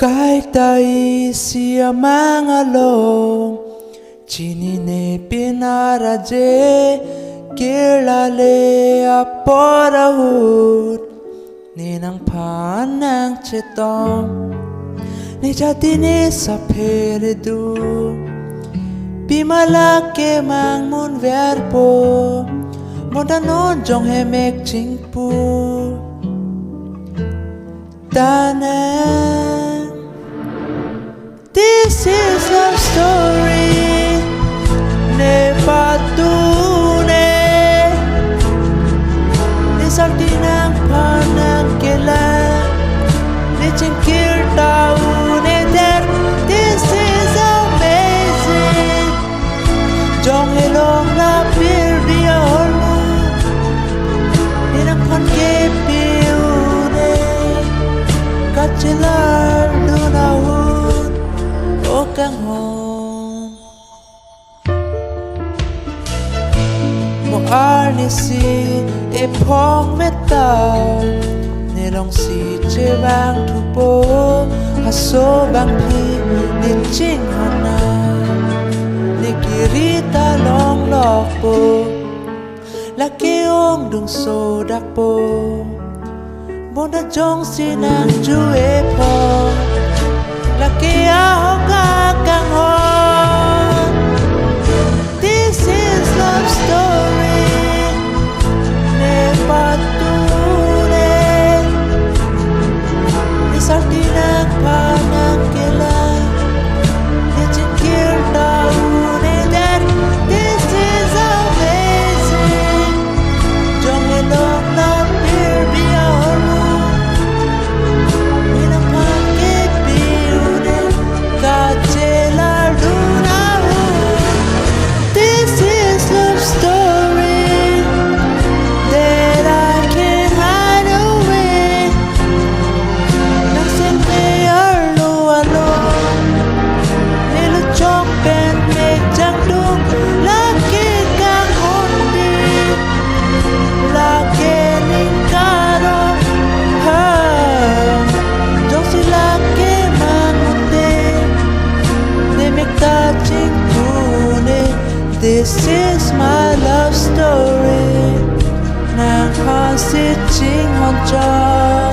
Kahit tayo siya mga long Chinine pinaraje Kirlale aporahut Ninang panang chetong Ni jatine sa peredu Bimalake mang mun verpo Modanon jong hemek jingpu Tanan This is love story Ne patune Ne salti ng panangkilan Ne cingkir tahu ne der This is amazing Jong helong na pir dia holu Ne nang pankepiune Kacilar lunahun Kang home Mo arnisi e pong metal Nilong si jebang tupo Haso bang pi ni ching hona Ni kirita long lokpo Laki ong dung so dakpo Moda jong sinang jue po Laki ahong kang hon This is love story Ne patune Ni salti ng panangkilan Ni cingkir tahu ne der This is amazing Jong elong na pir biya holu Ni nang Kacilar lunahu This is love story That I can't hide away Nasing mayor lualong Niluchok pen make jangdung Laki kang hundi Laki ning karong Jong si laki touching tune This is my love story Nang hasitching honjong